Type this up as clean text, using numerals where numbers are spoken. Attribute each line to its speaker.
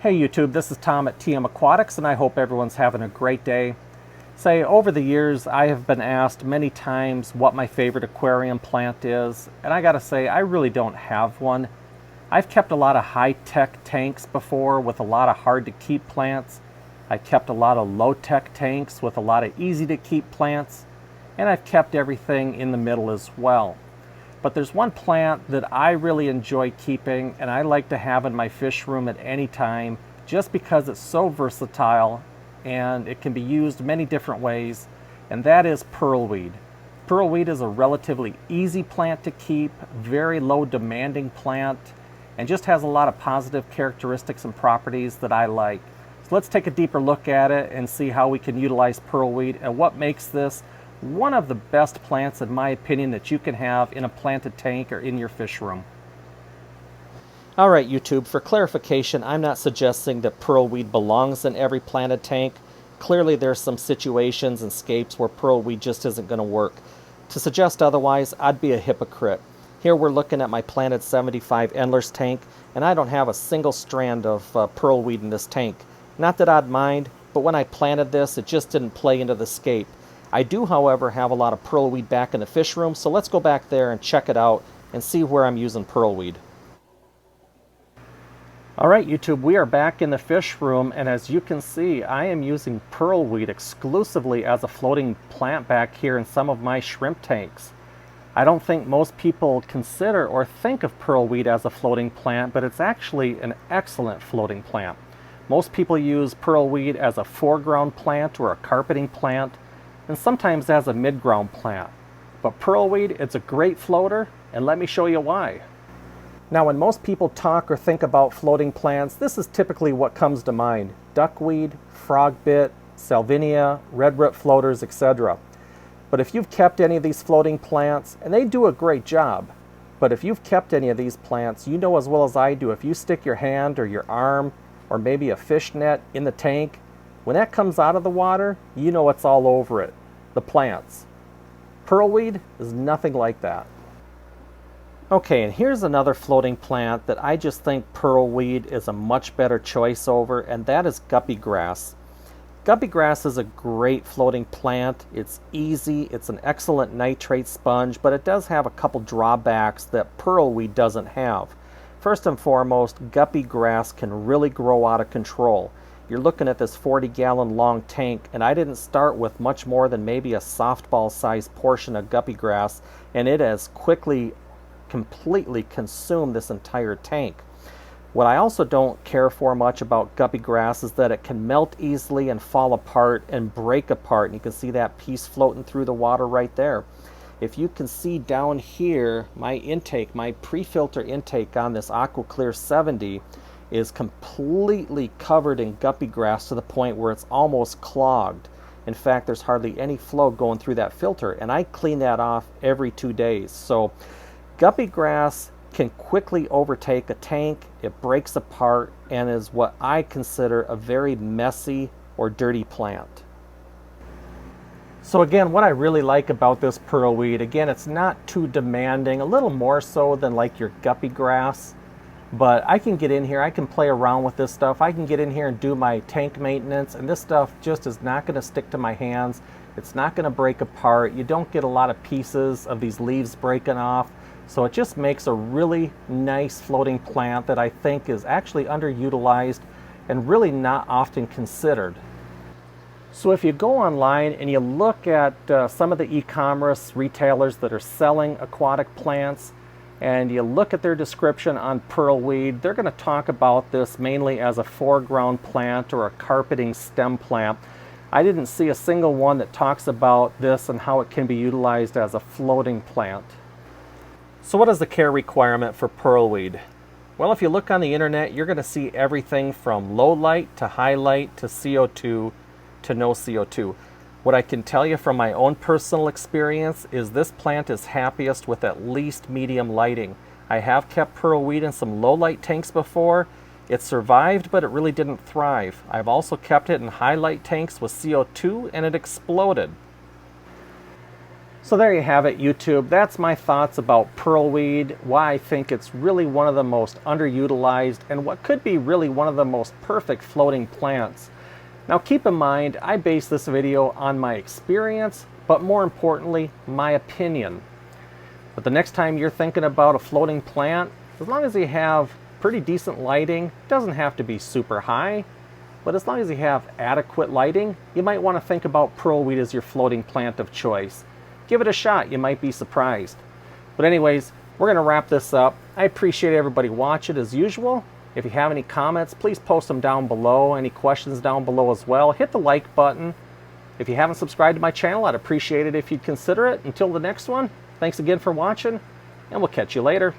Speaker 1: Hey YouTube, this is Tom at TM Aquatics, and I hope everyone's having a great day. Over the years, I have been asked many times what my favorite aquarium plant is, and I gotta say, I really don't have one. I've kept a lot of high-tech tanks before with a lot of hard-to-keep plants. I've kept a lot of low-tech tanks with a lot of easy-to-keep plants, and I've kept everything in the middle as well. But there's one plant that I really enjoy keeping and I like to have in my fish room at any time just because it's so versatile and it can be used many different ways, and that is pearlweed. Pearlweed is a relatively easy plant to keep, very low demanding plant, and just has a lot of positive characteristics and properties that I like. So let's take a deeper look at it and see how we can utilize pearlweed and what makes this one of the best plants, in my opinion, that you can have in a planted tank or in your fish room. Alright YouTube, for clarification, I'm not suggesting that pearlweed belongs in every planted tank. Clearly there's some situations and scapes where pearlweed just isn't going to work. To suggest otherwise, I'd be a hypocrite. Here we're looking at my planted 75 Endlers tank, and I don't have a single strand of pearlweed in this tank. Not that I'd mind, but when I planted this, it just didn't play into the scape. I do, however, have a lot of pearlweed back in the fish room, so let's go back there and check it out and see where I'm using pearlweed. Alright YouTube, we are back in the fish room, and as you can see, I am using pearlweed exclusively as a floating plant back here in some of my shrimp tanks. I don't think most people consider or think of pearlweed as a floating plant, but it's actually an excellent floating plant. Most people use pearlweed as a foreground plant or a carpeting plant, and sometimes as a mid-ground plant. But pearlweed, it's a great floater, and let me show you why. Now when most people talk or think about floating plants, this is typically what comes to mind: duckweed, frogbit, salvinia, redroot floaters, etc. But if you've kept any of these floating plants, and they do a great job, but if you've kept any of these plants, you know as well as I do, if you stick your hand or your arm or maybe a fish net in the tank, when that comes out of the water, you know it's all over it, the plants. Pearlweed is nothing like that. Okay, and here's another floating plant that I just think pearlweed is a much better choice over, and that is guppy grass. Guppy grass is a great floating plant. It's easy, it's an excellent nitrate sponge, but it does have a couple drawbacks that pearlweed doesn't have. First and foremost, guppy grass can really grow out of control. You're looking at this 40-gallon long tank, and I didn't start with much more than maybe a softball-sized portion of guppy grass, and it has quickly, completely consumed this entire tank. What I also don't care for much about guppy grass is that it can melt easily and fall apart and break apart, and you can see that piece floating through the water right there. If you can see down here, my intake, my pre-filter intake on this AquaClear 70 is completely covered in guppy grass to the point where it's almost clogged. In fact, there's hardly any flow going through that filter, and I clean that off every 2 days. So guppy grass can quickly overtake a tank, it breaks apart, and is what I consider a very messy or dirty plant. So again, what I really like about this pearlweed, again, it's not too demanding, a little more so than like your guppy grass. But I can get in here, I can play around with this stuff. I can get in here and do my tank maintenance, and this stuff just is not going to stick to my hands. It's not going to break apart. You don't get a lot of pieces of these leaves breaking off. So it just makes a really nice floating plant that I think is actually underutilized and really not often considered. So if you go online and you look at some of the e-commerce retailers that are selling aquatic plants, and you look at their description on pearlweed, they're going to talk about this mainly as a foreground plant or a carpeting stem plant. I didn't see a single one that talks about this and how it can be utilized as a floating plant. So what is the care requirement for pearlweed? Well, if you look on the internet, you're going to see everything from low light to high light to CO2 to no CO2. What I can tell you from my own personal experience is this plant is happiest with at least medium lighting. I have kept pearlweed in some low light tanks before. It survived, but it really didn't thrive. I've also kept it in high light tanks with CO2, and it exploded. So there you have it, YouTube. That's my thoughts about pearlweed, why I think it's really one of the most underutilized and what could be really one of the most perfect floating plants. Now keep in mind, I base this video on my experience, but more importantly, my opinion. But the next time you're thinking about a floating plant, as long as you have pretty decent lighting, doesn't have to be super high, but as long as you have adequate lighting, you might want to think about pearlweed as your floating plant of choice. Give it a shot, you might be surprised. But anyways, we're going to wrap this up. I appreciate everybody watching as usual. If you have any comments, please post them down below. Any questions down below as well. Hit the like button. If you haven't subscribed to my channel, I'd appreciate it if you'd consider it. Until the next one, thanks again for watching, and we'll catch you later.